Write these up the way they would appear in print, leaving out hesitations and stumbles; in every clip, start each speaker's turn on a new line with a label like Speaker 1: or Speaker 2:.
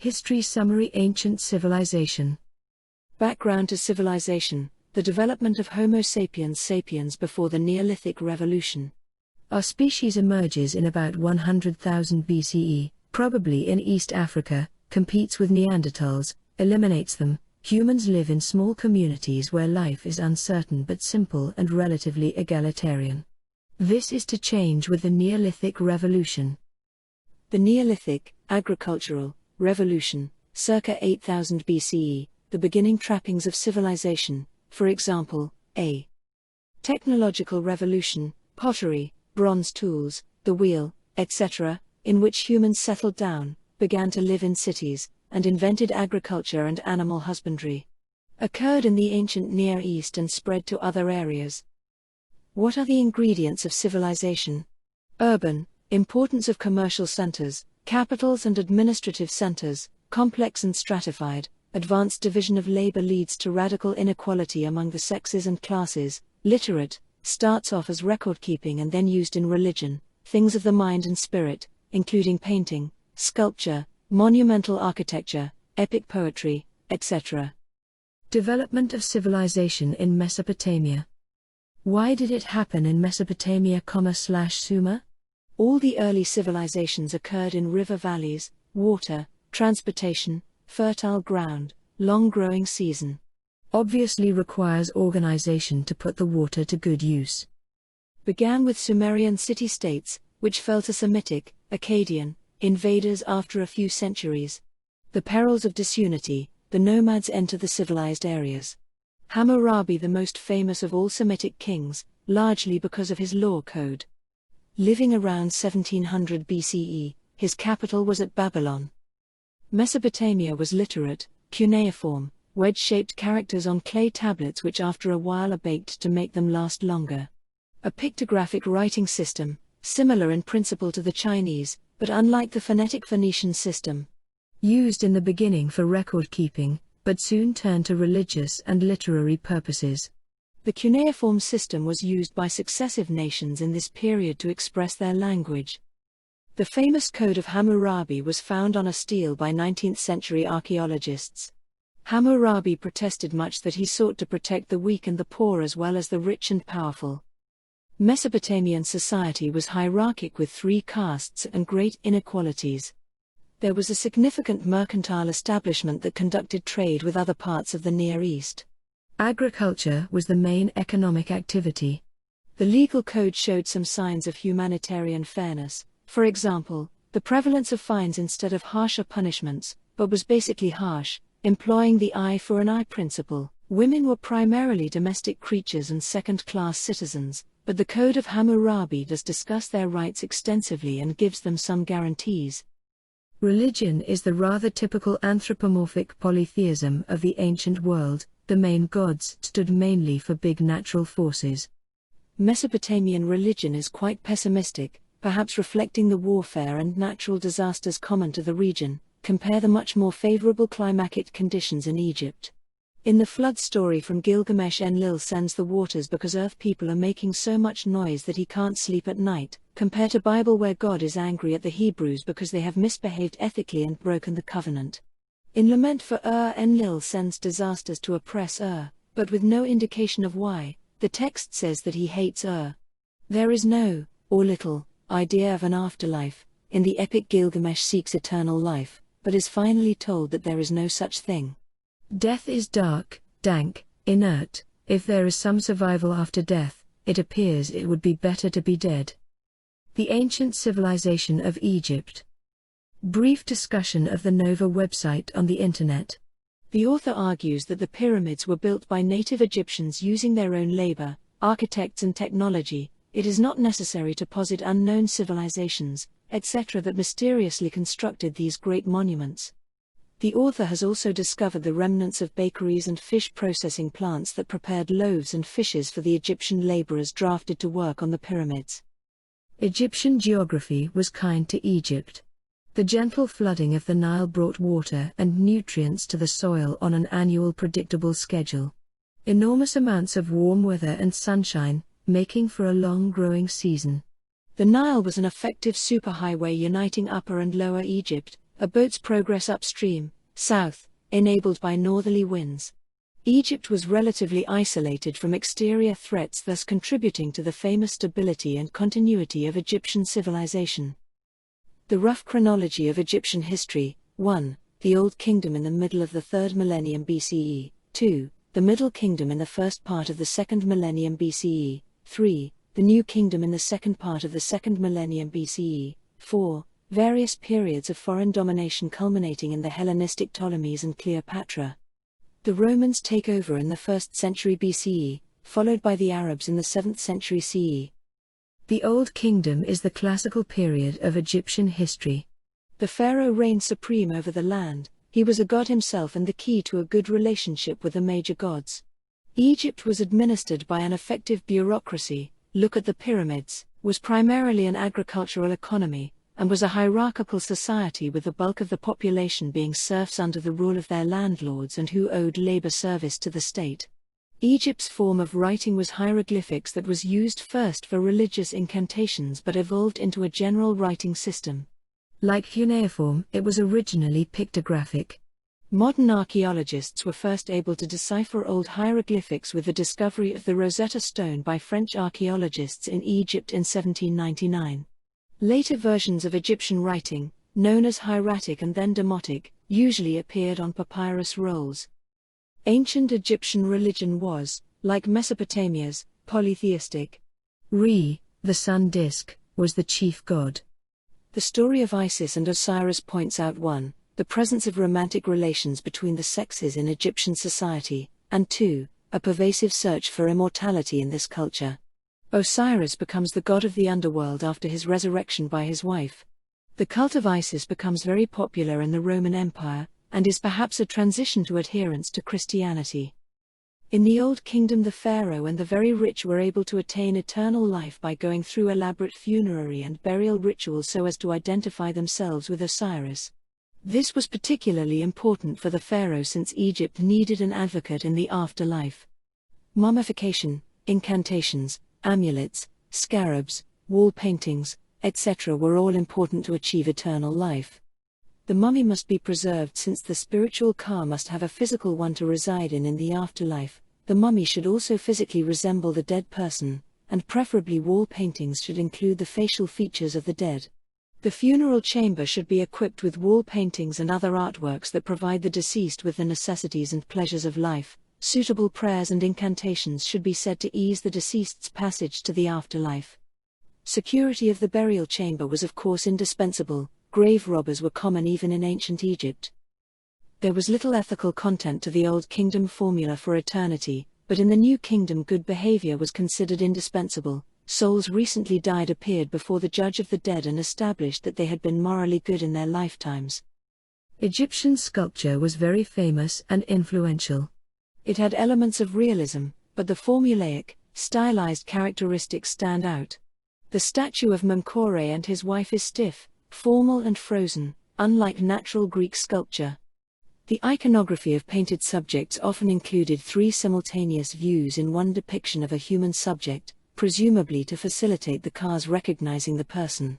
Speaker 1: History Summary. Ancient Civilization. Background to civilization: the development of Homo sapiens sapiens before the Neolithic Revolution. Our species emerges in about 100,000 BCE, probably in East Africa, competes with Neanderthals, eliminates them. Humans live in small communities where life is uncertain but simple and relatively egalitarian. This is to change with the Neolithic Revolution. The Neolithic, agricultural, revolution, circa 8000 BCE, the beginning trappings of civilization, for example, a technological revolution, pottery, bronze tools, the wheel, etc., in which humans settled down, began to live in cities, and invented agriculture and animal husbandry. Occurred in the ancient Near East and spread to other areas. What are the ingredients of civilization? Urban, importance of commercial centers, capitals and administrative centers, complex and stratified, advanced division of labor leads to radical inequality among the sexes and classes, literate, starts off as record-keeping and then used in religion, things of the mind and spirit, including painting, sculpture, monumental architecture, epic poetry, etc. Development of civilization in Mesopotamia. Why did it happen in Mesopotamia/Sumer? All the early civilizations occurred in river valleys, water, transportation, fertile ground, long growing season. Obviously requires organization to put the water to good use. Began with Sumerian city-states, which fell to Semitic, Akkadian, invaders after a few centuries. The perils of disunity: the nomads enter the civilized areas. Hammurabi, the most famous of all Semitic kings, largely because of his law code. Living around 1700 BCE, his capital was at Babylon. Mesopotamia was literate, cuneiform, wedge-shaped characters on clay tablets which after a while are baked to make them last longer. A pictographic writing system, similar in principle to the Chinese, but unlike the phonetic Phoenician system. Used in the beginning for record-keeping, but soon turned to religious and literary purposes. The cuneiform system was used by successive nations in this period to express their language. The famous Code of Hammurabi was found on a stele by 19th-century archaeologists. Hammurabi protested much that he sought to protect the weak and the poor as well as the rich and powerful. Mesopotamian society was hierarchic with 3 castes and great inequalities. There was a significant mercantile establishment that conducted trade with other parts of the Near East. Agriculture was the main economic activity. The legal code showed some signs of humanitarian fairness, for example, the prevalence of fines instead of harsher punishments, but was basically harsh, employing the eye for an eye principle. Women were primarily domestic creatures and second-class citizens, but the Code of Hammurabi does discuss their rights extensively and gives them some guarantees. Religion is the rather typical anthropomorphic polytheism of the ancient world. The main gods stood mainly for big natural forces. Mesopotamian religion is quite pessimistic, perhaps reflecting the warfare and natural disasters common to the region. Compare the much more favorable climatic conditions in Egypt. In the flood story from Gilgamesh, Enlil sends the waters because earth people are making so much noise that he can't sleep at night. Compare to Bible where God is angry at the Hebrews because they have misbehaved ethically and broken the covenant. In Lament for Enlil sends disasters to oppress but with no indication of why. The text says that he hates There is no, or little, idea of an afterlife. In the epic, Gilgamesh seeks eternal life, but is finally told that there is no such thing. Death is dark, dank, inert. If there is some survival after death, it appears it would be better to be dead. The ancient civilization of Egypt. Brief discussion of the Nova website on the Internet. The author argues that the pyramids were built by native Egyptians using their own labor, architects and technology. It is not necessary to posit unknown civilizations, etc., that mysteriously constructed these great monuments. The author has also discovered the remnants of bakeries and fish processing plants that prepared loaves and fishes for the Egyptian laborers drafted to work on the pyramids. Egyptian geography was kind to Egypt. The gentle flooding of the Nile brought water and nutrients to the soil on an annual predictable schedule. Enormous amounts of warm weather and sunshine, making for a long growing season. The Nile was an effective superhighway uniting Upper and Lower Egypt, A boat's progress upstream, south, enabled by northerly winds. Egypt was relatively isolated from exterior threats, thus contributing to the famous stability and continuity of Egyptian civilization. The rough chronology of Egyptian history: 1. The Old Kingdom in the middle of the 3rd millennium BCE. 2. The Middle Kingdom in the first part of the 2nd millennium BCE. 3. The New Kingdom in the second part of the 2nd millennium BCE. 4. Various periods of foreign domination culminating in the Hellenistic Ptolemies and Cleopatra. The Romans take over in the 1st century BCE, followed by the Arabs in the 7th century CE. The Old Kingdom is the classical period of Egyptian history. The pharaoh reigned supreme over the land. He was a god himself and the key to a good relationship with the major gods. Egypt was administered by an effective bureaucracy. Look at the pyramids, was primarily an agricultural economy, and was a hierarchical society with the bulk of the population being serfs under the rule of their landlords and who owed labor service to the state. Egypt's form of writing was hieroglyphics that was used first for religious incantations but evolved into a general writing system. Like cuneiform, it was originally pictographic. Modern archaeologists were first able to decipher old hieroglyphics with the discovery of the Rosetta Stone by French archaeologists in Egypt in 1799. Later versions of Egyptian writing, known as hieratic and then demotic, usually appeared on papyrus rolls. Ancient Egyptian religion was, like Mesopotamia's, polytheistic. Re, the sun disk, was the chief god. The story of Isis and Osiris points out 1. The presence of romantic relations between the sexes in Egyptian society, and 2. A pervasive search for immortality in this culture. Osiris becomes the god of the underworld after his resurrection by his wife. The cult of Isis becomes very popular in the Roman Empire, and is perhaps a transition to adherence to Christianity. In the Old Kingdom, the pharaoh and the very rich were able to attain eternal life by going through elaborate funerary and burial rituals so as to identify themselves with Osiris. This was particularly important for the pharaoh since Egypt needed an advocate in the afterlife. Mummification, incantations, amulets, scarabs, wall paintings, etc. were all important to achieve eternal life. The mummy must be preserved since the spiritual car must have a physical one to reside in the afterlife. The mummy should also physically resemble the dead person, and preferably wall paintings should include the facial features of the dead. The funeral chamber should be equipped with wall paintings and other artworks that provide the deceased with the necessities and pleasures of life. Suitable prayers and incantations should be said to ease the deceased's passage to the afterlife. Security of the burial chamber was of course indispensable. Grave robbers were common even in ancient Egypt. There was little ethical content to the Old Kingdom formula for eternity, but in the New Kingdom good behavior was considered indispensable. Souls recently died appeared before the judge of the dead and established that they had been morally good in their lifetimes. Egyptian sculpture was very famous and influential. It had elements of realism, but the formulaic, stylized characteristics stand out. The statue of Menkaure and his wife is stiff, formal and frozen, unlike natural Greek sculpture. The iconography of painted subjects often included 3 simultaneous views in one depiction of a human subject, presumably to facilitate the car's recognizing the person.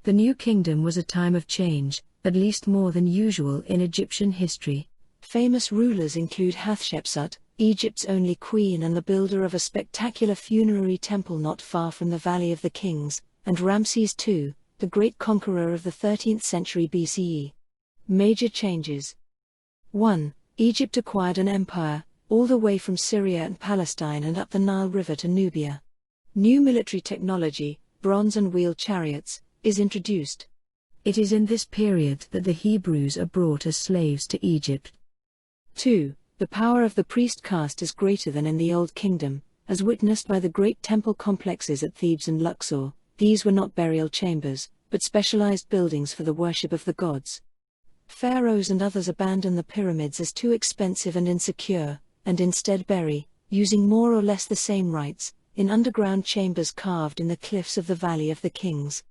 Speaker 1: The New Kingdom was a time of change, at least more than usual in Egyptian history. Famous rulers include Hatshepsut, Egypt's only queen and the builder of a spectacular funerary temple not far from the Valley of the Kings, and Ramses II, the great conqueror of the 13th century BCE. Major changes. 1. Egypt acquired an empire, all the way from Syria and Palestine and up the Nile River to Nubia. New military technology, bronze and wheeled chariots, is introduced. It is in this period that the Hebrews are brought as slaves to Egypt. 2. The power of the priest caste is greater than in the Old Kingdom, as witnessed by the great temple complexes at Thebes and Luxor. These were not burial chambers, but specialized buildings for the worship of the gods. Pharaohs and others abandon the pyramids as too expensive and insecure, and instead bury, using more or less the same rites, in underground chambers carved in the cliffs of the Valley of the Kings.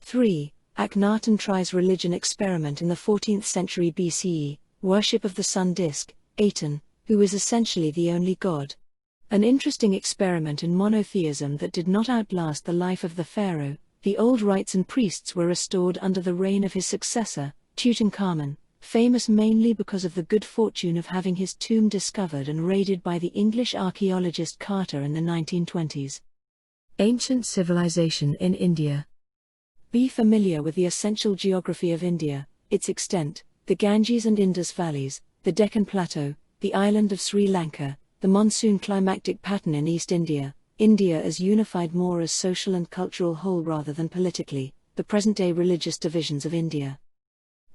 Speaker 1: 3. Akhenaten tries religion experiment in the 14th century BCE, worship of the sun disk, Aten, who is essentially the only god. An interesting experiment in monotheism that did not outlast the life of the pharaoh. The old rites and priests were restored under the reign of his successor, Tutankhamun, famous mainly because of the good fortune of having his tomb discovered and raided by the English archaeologist Carter in the 1920s. Ancient civilization in India. Be familiar with the essential geography of India, its extent, the Ganges and Indus valleys, the Deccan Plateau, the island of Sri Lanka, the monsoon climatic pattern in East India, India as unified more as social and cultural whole rather than politically, the present-day religious divisions of India.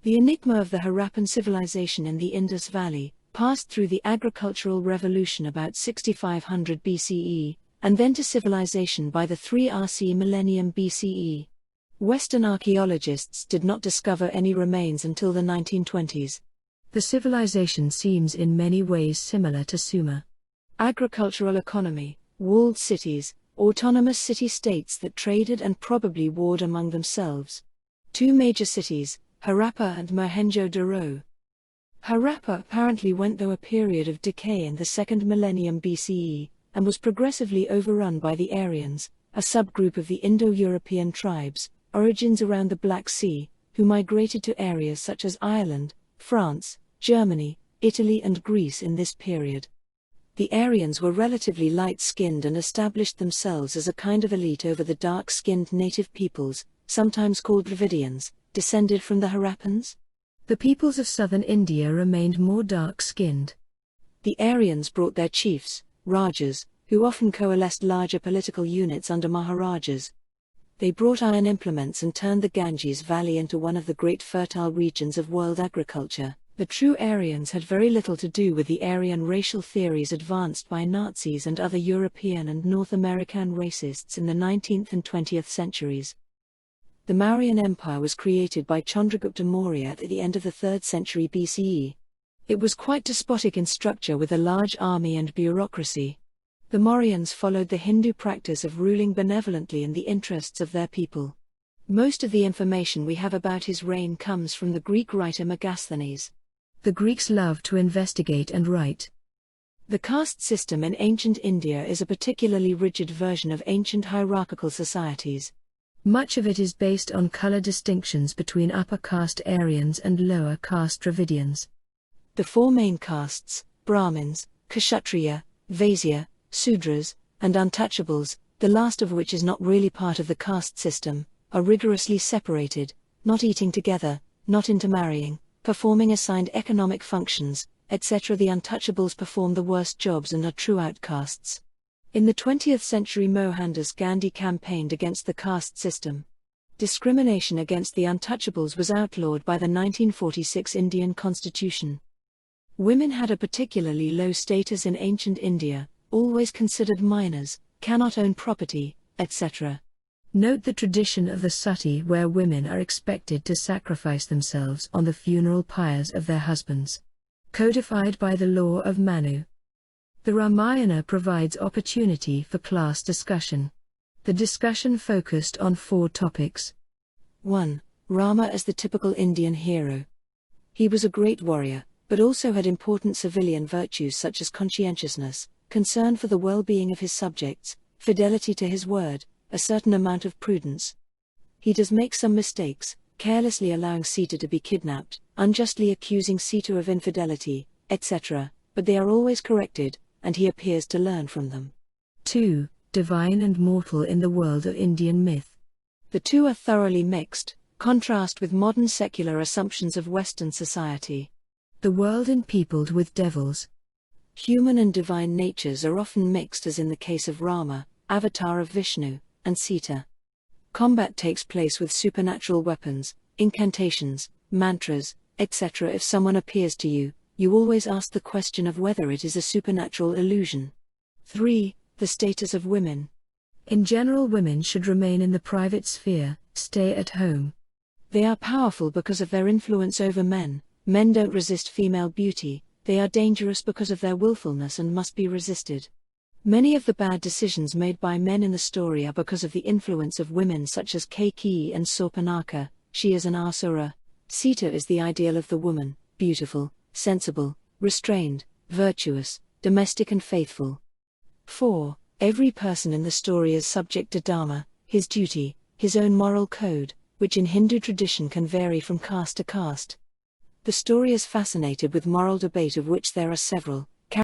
Speaker 1: The enigma of the Harappan civilization in the Indus Valley passed through the agricultural revolution about 6500 BCE, and then to civilization by the 3rd millennium BCE. Western archaeologists did not discover any remains until the 1920s. The civilization seems in many ways similar to Sumer. Agricultural economy, walled cities, autonomous city-states that traded and probably warred among themselves. Two major cities, Harappa and Mohenjo-Daro. Harappa apparently went through a period of decay in the 2nd millennium BCE, and was progressively overrun by the Aryans, a subgroup of the Indo-European tribes, origins around the Black Sea, who migrated to areas such as Ireland, France, Germany, Italy and Greece in this period. The Aryans were relatively light-skinned and established themselves as a kind of elite over the dark-skinned native peoples, sometimes called Dravidians, descended from the Harappans. The peoples of southern India remained more dark-skinned. The Aryans brought their chiefs, Rajas, who often coalesced larger political units under Maharajas. They brought iron implements and turned the Ganges Valley into one of the great fertile regions of world agriculture. The true Aryans had very little to do with the Aryan racial theories advanced by Nazis and other European and North American racists in the 19th and 20th centuries. The Mauryan Empire was created by Chandragupta Maurya at the end of the 3rd century BCE. It was quite despotic in structure with a large army and bureaucracy. The Mauryans followed the Hindu practice of ruling benevolently in the interests of their people. Most of the information we have about his reign comes from the Greek writer Megasthenes. The Greeks loved to investigate and write. The caste system in ancient India is a particularly rigid version of ancient hierarchical societies. Much of it is based on color distinctions between upper caste Aryans and lower caste Dravidians. The four main castes, Brahmins, Kshatriya, Vaisya, Sudras, and Untouchables, the last of which is not really part of the caste system, are rigorously separated, not eating together, not intermarrying, performing assigned economic functions, etc. The Untouchables perform the worst jobs and are true outcasts. In the 20th century Mohandas Gandhi campaigned against the caste system. Discrimination against the Untouchables was outlawed by the 1946 Indian Constitution. Women had a particularly low status in ancient India, always considered minors, cannot own property, etc. Note the tradition of the sati where women are expected to sacrifice themselves on the funeral pyres of their husbands. Codified by the law of Manu. The Ramayana provides opportunity for class discussion. The discussion focused on 4 topics. 1. Rama as the typical Indian hero. He was a great warrior, but also had important civilian virtues such as conscientiousness, concern for the well-being of his subjects, fidelity to his word, a certain amount of prudence. He does make some mistakes, carelessly allowing Sita to be kidnapped, unjustly accusing Sita of infidelity, etc., but they are always corrected, and he appears to learn from them. 2. Divine and mortal in the world of Indian myth. The two are thoroughly mixed, contrast with modern secular assumptions of Western society. The world peopled with devils. Human and divine natures are often mixed as in the case of Rama, avatar of Vishnu, and Sita. Combat takes place with supernatural weapons, incantations, mantras, etc. If someone appears to you, you always ask the question of whether it is a supernatural illusion. 3. The status of women. In general, women should remain in the private sphere, stay at home. They are powerful because of their influence over men. Men don't resist female beauty, they are dangerous because of their willfulness and must be resisted. Many of the bad decisions made by men in the story are because of the influence of women such as Kaikeyi and Surpanakha. She is an asura. Sita is the ideal of the woman, beautiful, sensible, restrained, virtuous, domestic and faithful. 4. Every person in the story is subject to dharma, his duty, his own moral code, which in Hindu tradition can vary from caste to caste. The story is fascinated with moral debate of which there are several,